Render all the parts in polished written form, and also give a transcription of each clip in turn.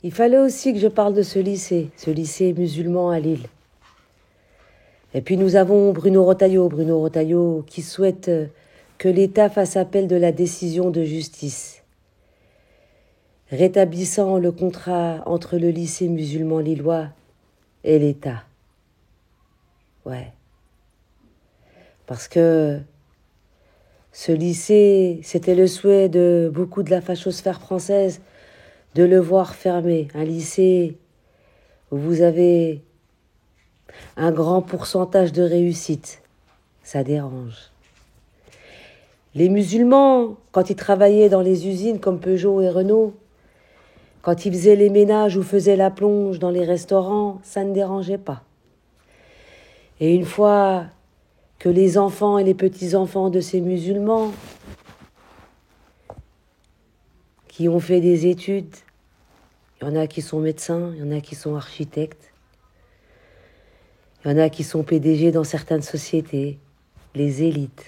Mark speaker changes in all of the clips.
Speaker 1: Il fallait aussi que je parle de ce lycée musulman à Lille. Et puis nous avons Bruno Retailleau qui souhaite que l'État fasse appel de la décision de justice, rétablissant le contrat entre le lycée musulman lillois et l'État. Ouais. Parce que ce lycée, c'était le souhait de beaucoup de la fachosphère française de le voir fermé. Un lycée où vous avez un grand pourcentage de réussite. Ça dérange. Les musulmans, quand ils travaillaient dans les usines comme Peugeot et Renault, quand ils faisaient les ménages ou faisaient la plonge dans les restaurants, ça ne dérangeait pas. Et une fois que les enfants et les petits-enfants de ces musulmans qui ont fait des études, il y en a qui sont médecins, il y en a qui sont architectes, il y en a qui sont PDG dans certaines sociétés, les élites.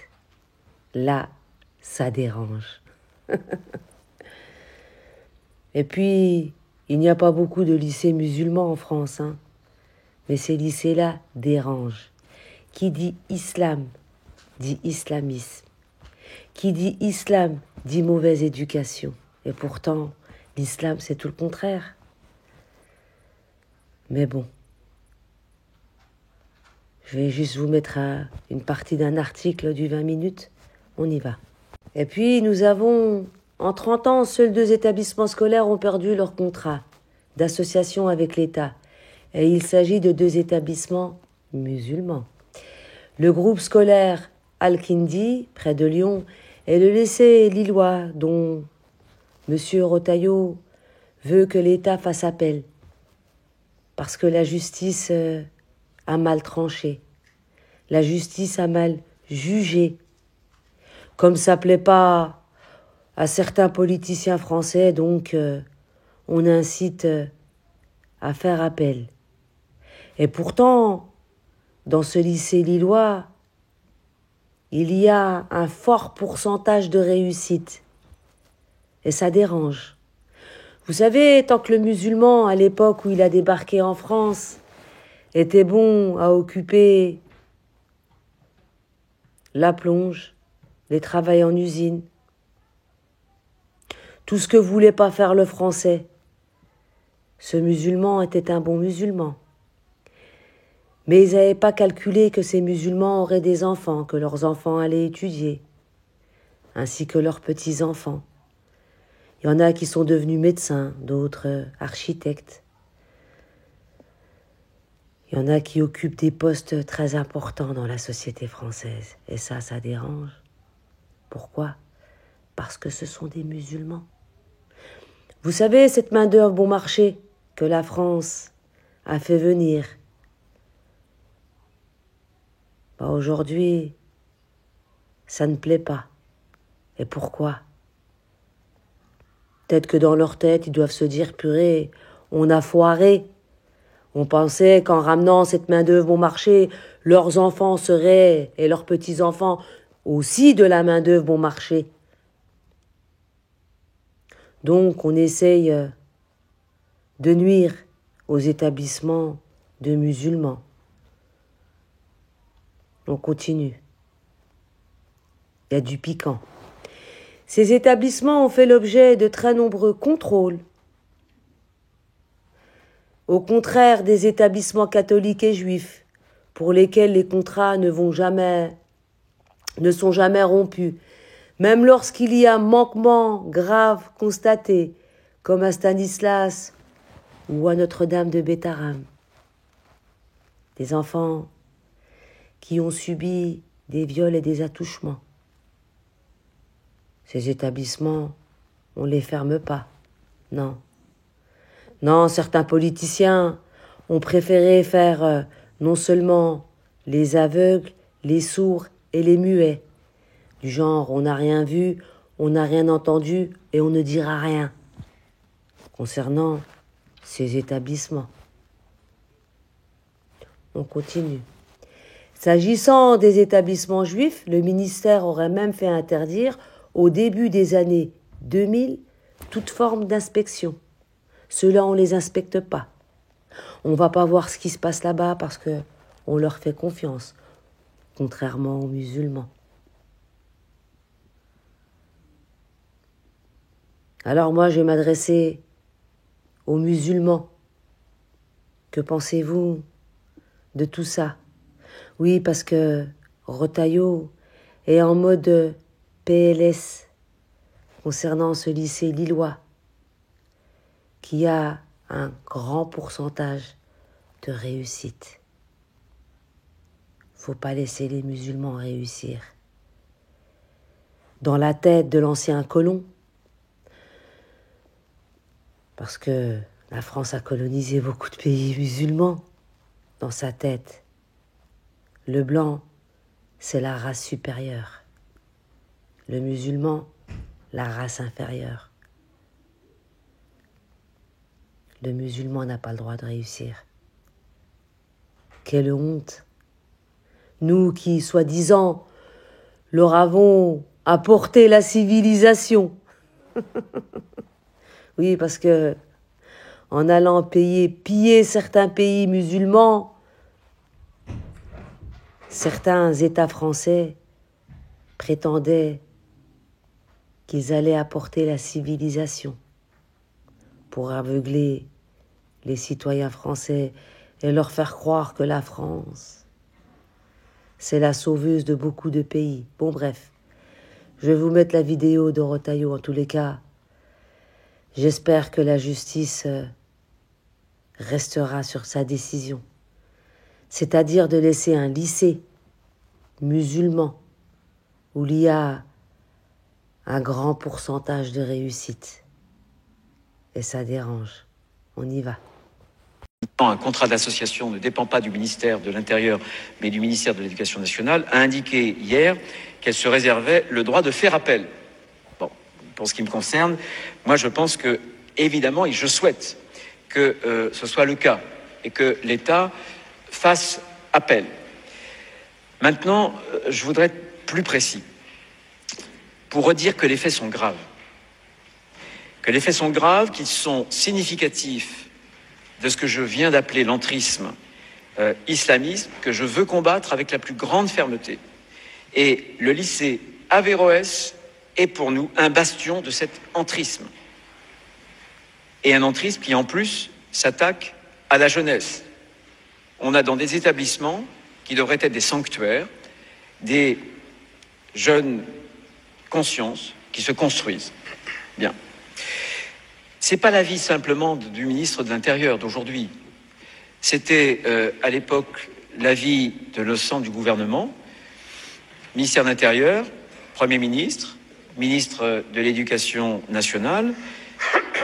Speaker 1: Là, ça dérange. Et puis, il n'y a pas beaucoup de lycées musulmans en France, hein. Mais ces lycées-là dérangent. Qui dit islam, dit islamisme. Qui dit islam, dit mauvaise éducation. Et pourtant, l'islam, c'est tout le contraire. Mais bon, je vais juste vous mettre une partie d'un article du 20 minutes. On y va. Et puis, nous avons, en 30 ans, seuls 2 établissements scolaires ont perdu leur contrat d'association avec l'État. Et il s'agit de 2 établissements musulmans. Le groupe scolaire Al-Kindi, près de Lyon, et le lycée lillois, dont M. Retailleau veut que l'État fasse appel, parce que la justice a mal tranché. La justice a mal jugé. Comme ça plaît pas à certains politiciens français, donc on incite à faire appel. Et pourtant, dans ce lycée lillois, il y a un fort pourcentage de réussite. Et ça dérange. Vous savez, tant que le musulman, à l'époque où il a débarqué en France, était bon à occuper la plonge, les travails en usine, tout ce que voulait pas faire le français, ce musulman était un bon musulman. Mais ils n'avaient pas calculé que ces musulmans auraient des enfants, que leurs enfants allaient étudier, ainsi que leurs petits-enfants. Il y en a qui sont devenus médecins, d'autres architectes. Il y en a qui occupent des postes très importants dans la société française. Et ça dérange. Pourquoi ? Parce que ce sont des musulmans. Vous savez, cette main-d'œuvre bon marché que la France a fait venir, aujourd'hui, ça ne plaît pas. Et pourquoi ? Peut-être que dans leur tête, ils doivent se dire, purée, on a foiré. On pensait qu'en ramenant cette main-d'œuvre bon marché, leurs enfants seraient, et leurs petits-enfants, aussi de la main-d'œuvre bon marché. Donc, on essaye de nuire aux établissements de musulmans. On continue. Il y a du piquant. Ces établissements ont fait l'objet de très nombreux contrôles. Au contraire des établissements catholiques et juifs, pour lesquels les contrats ne sont jamais rompus, même lorsqu'il y a manquement grave constaté, comme à Stanislas ou à Notre-Dame de Bétharram. Des enfants qui ont subi des viols et des attouchements. Ces établissements, on ne les ferme pas, non. Non, certains politiciens ont préféré faire non seulement les aveugles, les sourds et les muets. Du genre, on n'a rien vu, on n'a rien entendu et on ne dira rien concernant ces établissements. On continue. S'agissant des établissements juifs, le ministère aurait même fait interdire, au début des années 2000, toute forme d'inspection. Ceux-là, on les inspecte pas. On va pas voir ce qui se passe là-bas parce que on leur fait confiance, contrairement aux musulmans. Alors moi, je vais m'adresser aux musulmans. Que pensez-vous de tout ça? Oui, parce que Retailleau est en mode PLS concernant ce lycée lillois qui a un grand pourcentage de réussite. Faut pas laisser les musulmans réussir. Dans la tête de l'ancien colon, parce que la France a colonisé beaucoup de pays musulmans, dans sa tête, le blanc, c'est la race supérieure. Le musulman, la race inférieure. Le musulman n'a pas le droit de réussir. Quelle honte! Nous qui, soi-disant, leur avons apporté la civilisation. Oui, parce que en allant piller certains pays musulmans, certains États français prétendaient qu'ils allaient apporter la civilisation pour aveugler les citoyens français et leur faire croire que la France, c'est la sauveuse de beaucoup de pays. Bon, bref, je vais vous mettre la vidéo de Retailleau. En tous les cas, j'espère que la justice restera sur sa décision, c'est-à-dire de laisser un lycée musulman où il y a un grand pourcentage de réussite. Et ça dérange. On y va.
Speaker 2: Un contrat d'association ne dépend pas du ministère de l'Intérieur, mais du ministère de l'Éducation nationale, a indiqué hier qu'elle se réservait le droit de faire appel. Bon, pour ce qui me concerne, moi je pense que, évidemment, et je souhaite que ce soit le cas, et que l'État fasse appel. Maintenant, je voudrais être plus précis, pour redire que les faits sont graves. Que les faits sont graves, qu'ils sont significatifs de ce que je viens d'appeler l'entrisme islamisme, que je veux combattre avec la plus grande fermeté. Et le lycée Averroès est pour nous un bastion de cet entrisme. Et un entrisme qui, en plus, s'attaque à la jeunesse. On a dans des établissements qui devraient être des sanctuaires, des jeunes consciences qui se construisent. Bien. C'est pas l'avis simplement du ministre de l'Intérieur d'aujourd'hui. C'était à l'époque l'avis de l'ensemble du gouvernement, ministère de l'Intérieur, Premier ministre, ministre de l'Éducation nationale.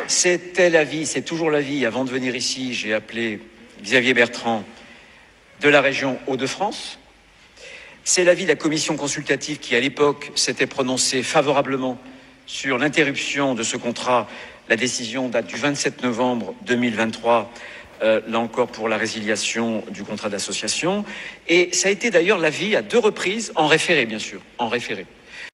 Speaker 2: C'était l'avis, c'est toujours l'avis. Avant de venir ici, j'ai appelé Xavier Bertrand de la région Hauts-de-France. C'est l'avis de la commission consultative qui, à l'époque, s'était prononcée favorablement sur l'interruption de ce contrat. La décision date du 27 novembre 2023, là encore pour la résiliation du contrat d'association. Et ça a été d'ailleurs l'avis à 2 reprises, en référé bien sûr, en référé.